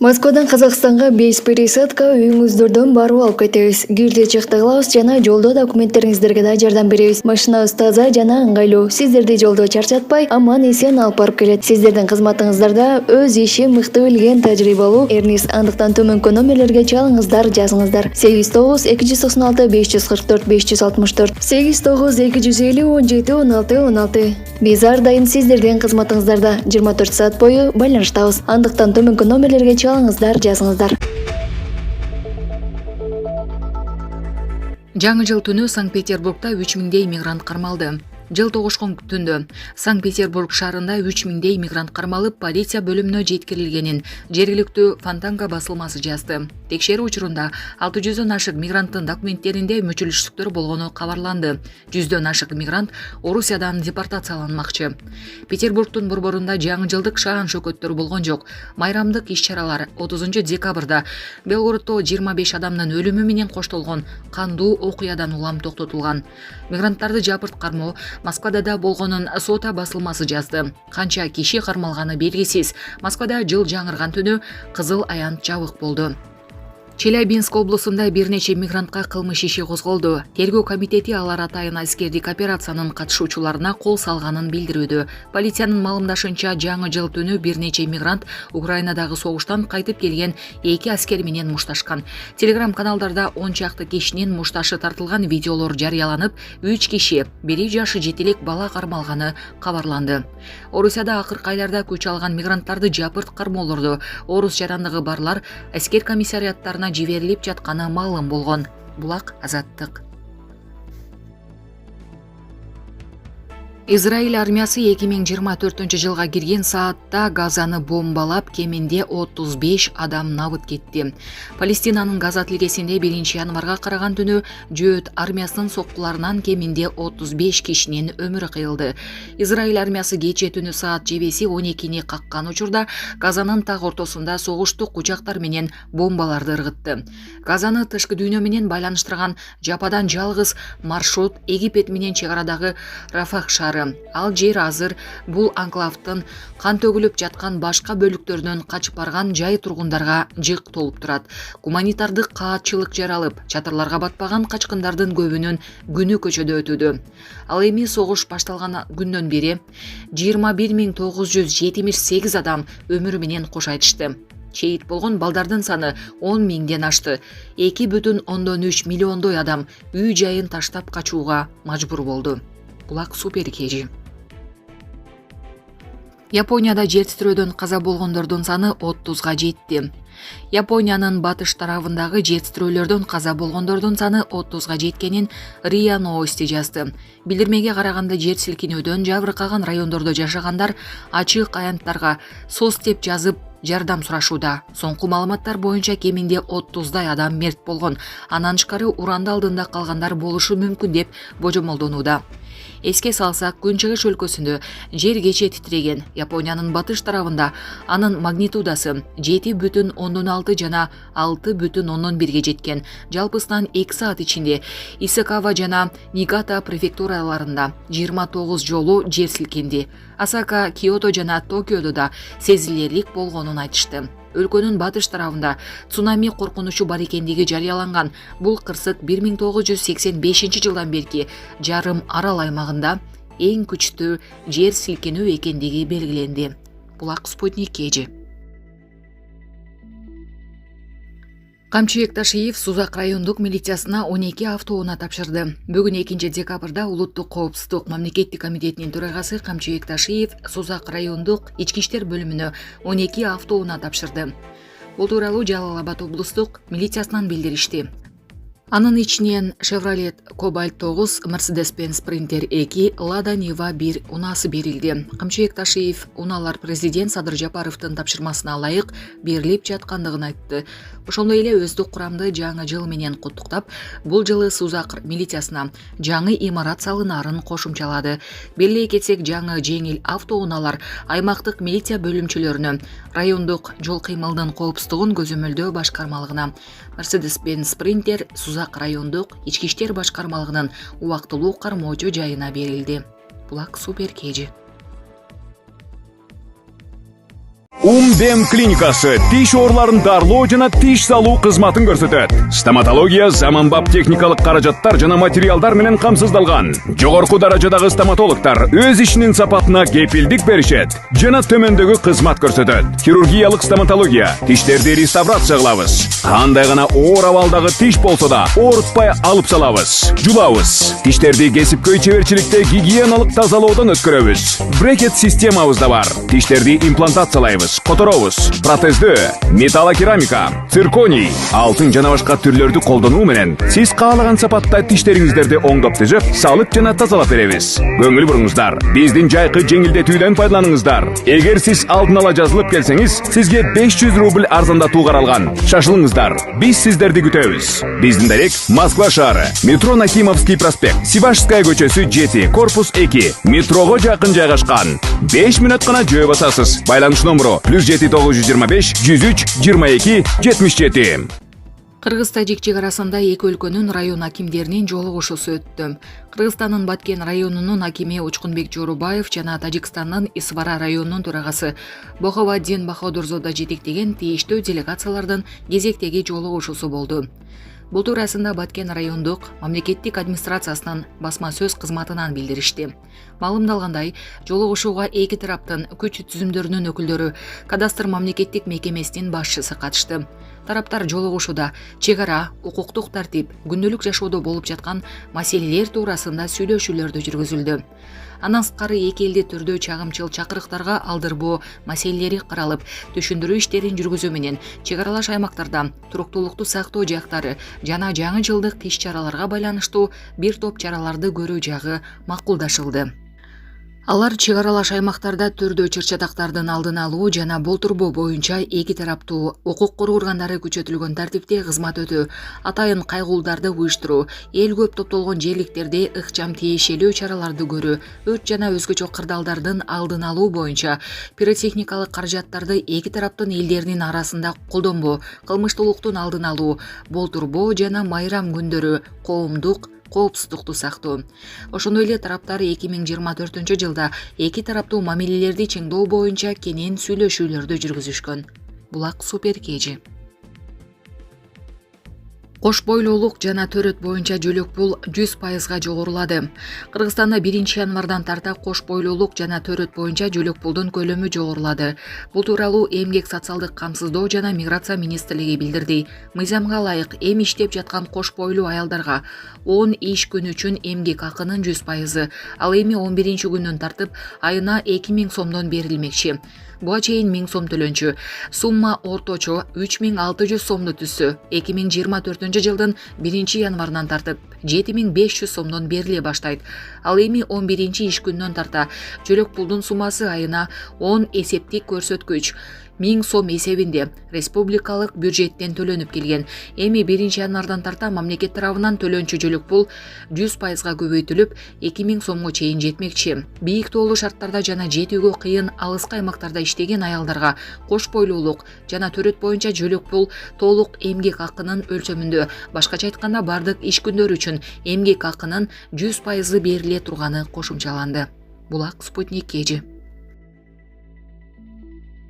Москвадан Казакстанга 5 пересадка үйүңүздөрдөн барып алып кетебиз. Кирди чыкты кылабыз жана жолдо документтериңиздерге да жардам беребиз. Машинабыз таза жана ыңгайлуу. Сиздерди жолдо чарчатпай, аман эсен алып барып келет. Сиздердин кызматыңыздарда өз ишин мыкты билген тажрыйбалуу Эрнис. Андыктан төмөнкү номерлерге чалыңыздар, жазыңыздар. 89 296 544 564 89 250 17 16 16. Биз ар дайым сиздердин кызматыңыздарда 24 саат бою байланыштабыз. Андыктан төмөнкү номерлерге чалыңыздар, жазыңыздар. Жаңы жыл түнү Санкт-Петербургда 3000 мигрант кармалды. Жыл тогушкон түндө Санкт-Петербург шаарында 3000 мигрант кармалып, полиция бөлүмүнө жеткирилгенин жергиликтүү Фонтанка басылмасы жазды. Текшерүү учурунда 600дөн ашык мигранттын документтеринде мүчүлүштүктөр болгону кабарланды. 100дөн ашык мигрант Орусиядан депортацияланмакчы. Петербургдун борборунда жаңы жылдык шаан шөкөттөр болгон жок. Майрамдык иш-чаралар 30 декабрда Белгороддо 25 адамдын өлүмү менен коштолгон кандуу окуядан улам токтотулган. Мигранттарды жапырт кармоо Москвада да болгонун Сота басылмасы жазды. Канча киши кармалганы белгисиз. Москвада жыл жаңырган түнү кызыл аянт жабык болду. Челябинск облусунда бир нече мигрантка кылмыш иши козголду. Тергөө комитети алар атайын аскердик операциянын катышуучуларына кол салганын билдирүүдө. Полициянын маалымдашынча, жаңы жыл түнү бир нече мигрант Украинадагы согуштан кайтып келген 2 аскер менен мушташкан. Телеграм-каналдарда 10 чакты кишинин мушташы тартылган видеолор жарыяланып, 3 киши, бири жашы жетилик бала кармалганы кабарланды. Орусияда акыркы айларда күч алган мигранттарды жапырт кармоолорду орус жарандыгы барлар аскер комиссариаттарына жиберилип жатканы маалым болгон. Булак Азаттык. Израиль армиясы 2024 жылга кирген саатта Газаны бомбалап, кеминде 35 адам набыт кетти. Палестинанын Газа тилкесинде 1 январга караган түнү жөөт армиясынын соккуларынан кеминде 35 кишинин өмүрү кыйылды. Израиль армиясы кече түнү саат 12:12 каккан учурда Газанын так ортосунда согуштук учактар менен бомбаларды ыргытты. Газаны тышкы дүйнө менен байланыштырган жападан жалгыз маршрут Египет менен чек арадагы Рафах шаары. Ал жер азыр бул анклавдын кан төгүлүп жаткан башка бөлүктөрүнөн качып барган жай тургундарга жык толуп турат. Гуманитардык каатчылык жаралып, чатырларга батпаган качкындардын көбүнүн күнү көчөдө өтүүдө. Ал эми согуш башталган күндөн бери 21978 адам өмүрү менен кош айтышты. Шейит болгон балдардын саны 10 миңден ашты. 2,3 миллиондой адам үй жайын таштап качууга мажбур болду. Булак супер кежи. Японияда жер титирөөдөн каза болгондордун саны 30га жетти. Япониянын батыш тарабындагы жер титирөөлөрдөн каза болгондордун саны 30га жеткенин РИА Новости жазды. Билдирмеге караганда, жер силкинүүдөн жабыркаган райондордо жашагандар ачык аянттарга СОС деп жазып жардам сурашууда. Соңку маалыматтар боюнча кеминде 30дай адам мерт болгон. Анан тышкары уранды алдында калгандар болушу мүмкүн деп божомолдонууда. Эске салсак, Күнчыгыш өлкөсүндө жер кече титиреген. Япониянын батыш тарабында анын магнитудасы 7,6 жана 6,1 жеткен. Жалпысынан 2 саат ичинде Исакава жана Нигата префектураларында 29 жолу жер силкенди. Осака, Киото жана Токиодо да сезилерлик болгонун айтышты. Өлкөнүн батыш тарабында цунами коркунучу бар экендиги жарыяланган. Бул кырсык 1985 жылдан берки жарым арал аймагында эң күчтүү жер силкенүү экендиги белгиленди. Булак Спутник кежи. Камчыбек Ташиев Сузак райондук милициясына 12 автоунаа тапшырды. Бүгүн 2 декабрда Улуттук коопсуздук мамлекеттик комитетинин төрагасы Камчыбек Ташиев Сузак райондук ички иштер бөлүмүнө 12 автоунаа тапшырды. Бул тууралуу Жалал Абад облустук милициясынан билдиришти. Анын ичинен Chevrolet Cobalt 9, Mercedes-Benz Sprinter 2, Lada Niva 1 унаасы берилди. Камчыбек Ташиев унаалар президент Садыр Жапаровдун тапшырмасына ылайык берилип жаткандыгын айтты. Ошондой эле өздүк курамды жаңы жыл менен куттуктап, бул жылы Сузак милициясына жаңы имарат салынаарын кошумчалады. Белгилей кетсек, жаңы жеңил автоунаалар аймактык милиция бөлүмчөлөрүнө, райондук жол кыймылдын коопсуздугун көзөмөлдөө башкармалыгына, Mercedes-Benz Sprinter Сузак райондук ички иштер башкармалыгынын убактылуу кармоочу жайына берилди. Булак супер кежи. Умдем клиникасы тиш ооруларын дарылоо жана тиш салуу кызматын көрсөтөт. Стоматология заманбап техникалык каражаттар жана материалдар менен камсыздалган. Жогорку даражадагы стоматологтар өз ишинин сапатына кепилдик беришет жана төмөндөгү кызмат көрсөтөт. Хирургиялык стоматология, тиштерди реставрация кылабыз. Кандай гана оор абалдагы тиш болсо да оорутпай алып салабыз. Жулабыз. Тиштерди кесипкөй чеберчиликте гигиеналык тазалоодон өткөрөбүз. Брекет системабыз да бар. Тиштерди имплантациялайбыз, которобуз. Протездөө, металлокерамика, цирконий, алтын жана башка түрлөрдү колдонуу менен сиз каалаган сапатта тиштериңиздерди оңдоп түзөп, салып жана тазалап беребиз. Көңүл буруңуздар, биздин жайкы жеңилдетүүдөн пайдаланыңыздар. Эгер сиз алдын ала жазылып келсеңиз, сизге 500 рубль арзандатуу каралган. Шашылыңыздар, биз сиздерди күтөбүз. Биздин дарек Москва шаары, метро Накимовский проспект, Сивашская көчөсү 7, корпус 2, метрого жакын жайгашкан. 5 мүнөт гана жөө басасыз. Байланыш номеру +7 925 103 22 77. Кыргыз-тажик чек арасында эки өлкөнүн район акимдеринин жолугушуусу өттү. Кыргызстандын Баткен районунун акими Учкунбек Жорубаев жана Тажикстандын Исвара районунун төрагасы Боховаддин Бахадурзода жетектеген тийиштүү делегациялардын кезектеги жолугушуусу болду. Бул туурасында Баткен райондук мамлекеттик администрациясынын басма сөз кызматынан билдиришти. Маалымдалгандай, жолугушууга эки тараптын күч түзүмдөрүнүн өкүлдөрү, кадастр мамлекеттик мекемесинин башчысы катышты. Тараптар жолугушууда чек ара, укуктук тартип, күндөлүк жашоодо болуп жаткан маселелер туурасында сүйлөшүүлөрдү жүргүзүлдү. Андан сырткары эки элди түрдө чагымчыл чакырыктарга алдырбоо маселелери каралып, түшүндүрүү иштерин жүргүзүү менен чек аралаш аймактарда туруктуулукту сактоо жактары жана жаңы жылдык иш-чараларга байланыштуу бир топ чараларды көрүү жагы макулдашылды. Алар чек аралаш аймактарда түрдө чыр-чатактардын алдын алуу жана болтурбоо боюнча эки тараптуу укук коргоо органдары күчөтүлгөн тартипте кызмат өтүү, атайын кайгуулдарды уюштуруу, эл көп топтолгон жерликтерде ыкчам тиешелүү чараларды көрүү, өрт жана өзгөчө кырдаалдардын алдын алуу боюнча пиротехникалык каражаттарды эки тараптын элдеринин арасында колдонбоо, кылмыштуулуктун алдын алуу, болтурбоо жана майрам күндөрү коомдук коопсуздукту сактоо. Ошондой эле тараптар 2024 жылда эки тараптуу мамилелерди чыңдоо боюнча кенен сүйлөшүүлөрдү жүргүзүшкөн. Булак Супер Кежи. Кош бойлуулук жана төрөт боюнча жөлөк пул 100%га жогорулады. Кыргызстанда 1 январдан тарта кош бойлуулук жана төрөт боюнча жөлөк пулдун көлөмү жогорулады. Бул тууралуу Эмгек социалдык камсыздоо жана миграция министрлиги билдирди. Мыйзамга ылайык эми иштеп жаткан кош бойлуу аялдарга 10 иш күнү үчүн эмгек акынын 100%, ал эми 11 күндөн тартып айына 2000 сомдон берилмекчи. Буга чейин 1000 сом төлөнчү. Сумма орточо 3600 сомду түзсө, 2024 жылдын 1 январынан тартып 7500 сомдон бериле баштайт. Ал эми 11 иш күндөн тарта жөлөк пулдун суммасы айына 10 эсептик көрсөткүч 1000 сом эсебинде республикалык бюджеттен төлөнүп келген. Эми 1 январдан тарта мамлекет тарабынан төлөнчү жөлөк пул 100%га көбөйтүлүп 2000 сомго чейин жетмекчи. Бийик тоолуу шарттарда жана жетүүгө кыйын алыскы аймактарда иштеген аялдарга кош бойлуулук жана төрөт боюнча жөлөк пул толук эмгек акынын өлчөмүндө, башкача айтканда бардык иш күндөр үчүн эмгек акынын 100% бериле турганы кошумчаланды. Булак Спутник Кежи.